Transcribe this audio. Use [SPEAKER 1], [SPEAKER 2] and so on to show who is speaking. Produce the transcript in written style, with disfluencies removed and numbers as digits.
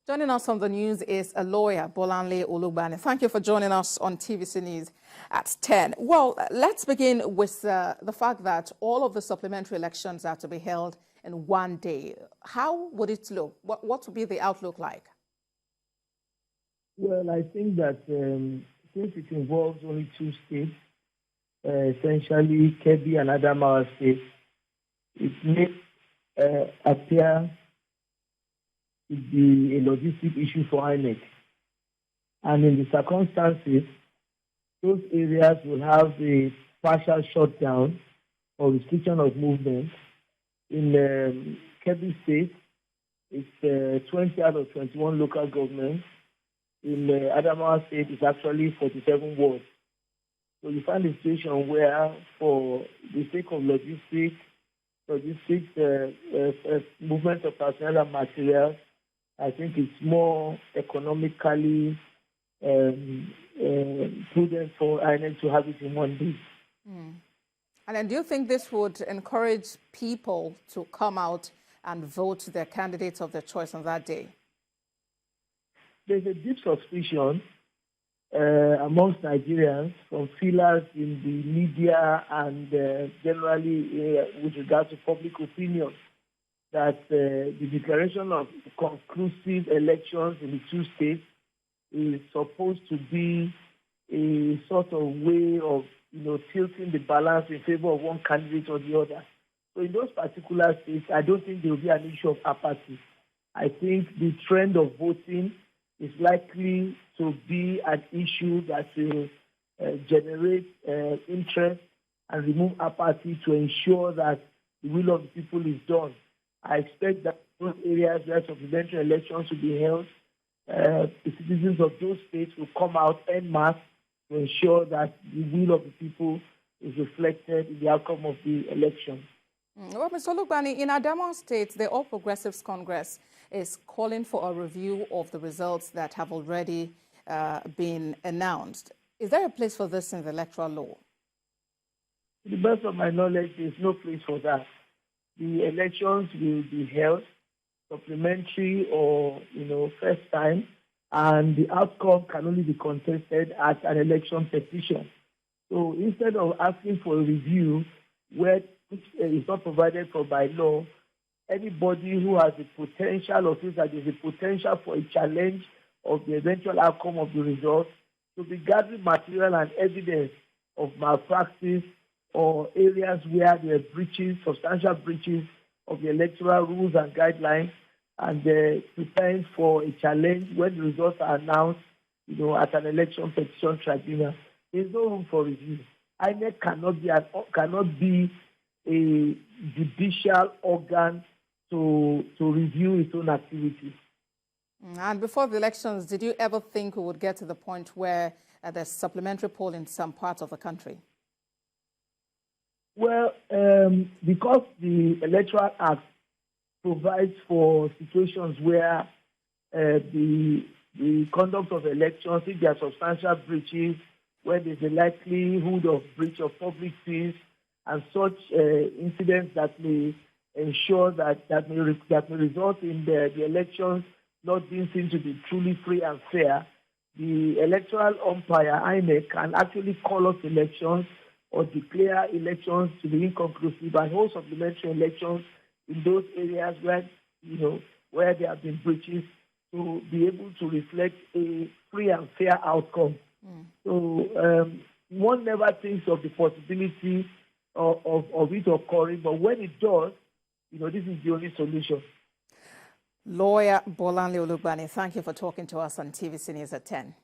[SPEAKER 1] Joining us on the news is a lawyer, Bolanle Olugbani. Thank you for joining us on TVC News at 10. Well, let's begin with the fact that all of the supplementary elections are to be held in one day. How would it look? What would be the outlook like?
[SPEAKER 2] Well, I think that since it involves only two states, essentially Kebbi and Adamawa states, it may appear to be a logistic issue for INEC. And in the circumstances, those areas will have a partial shutdown or restriction of movement. In Kebbi State, it's 20 out of 21 local governments. In Adamawa State, it's actually 47 wards. So you find a situation where, for the sake of logistics, movement of personnel and materials, I think it's more economically prudent for INEC to have it in one day.
[SPEAKER 1] And then do you think this would encourage people to come out and vote their candidates of their choice on that day?
[SPEAKER 2] There's a deep suspicion amongst Nigerians from feelers in the media and generally with regard to public opinion that the declaration of conclusive elections in the two states is supposed to be a sort of way of, tilting the balance in favor of one candidate or the other. So in those particular states, I don't think there will be an issue of apathy. I think the trend of voting is likely to be an issue that will generate interest and remove apathy to ensure that the will of the people is done. I expect that those areas where supplementary elections will be held, the citizens of those states will come out en masse to ensure that the will of the people is reflected in the outcome of the election.
[SPEAKER 1] Well, Mr. Olugbani, in Adamawa State, the All Progressives Congress is calling for a review of the results that have already been announced. Is there a place for this in the electoral law?
[SPEAKER 2] To the best of my knowledge, there's no place for that. The elections will be held supplementary or, first time, and the outcome can only be contested as an election petition. So instead of asking for a review, which is not provided for by law, anybody who has the potential or thinks that there's a potential for a challenge of the eventual outcome of the results to be gathering material and evidence of malpractice or areas where there are breaches, substantial breaches of the electoral rules and guidelines, and preparing for a challenge when the results are announced, at an election petition tribunal. There's no room for review. INEC cannot be a judicial organ to review its own activities.
[SPEAKER 1] And before the elections, did you ever think we would get to the point where there's supplementary poll in some parts of the country?
[SPEAKER 2] Well, because the Electoral Act provides for situations where the conduct of elections, if there are substantial breaches, where there's a likelihood of breach of public peace, and such incidents that may ensure that may result in the elections not being seen to be truly free and fair, the electoral umpire, INEC, can actually call off elections or declare elections to be inconclusive and hold supplementary elections in those areas where there have been breaches to be able to reflect a free and fair outcome. So one never thinks of the possibility of it occurring, but when it does, this is the only solution.
[SPEAKER 1] Lawyer Bolanle Olugbani, thank you for talking to us on TVC News at 10.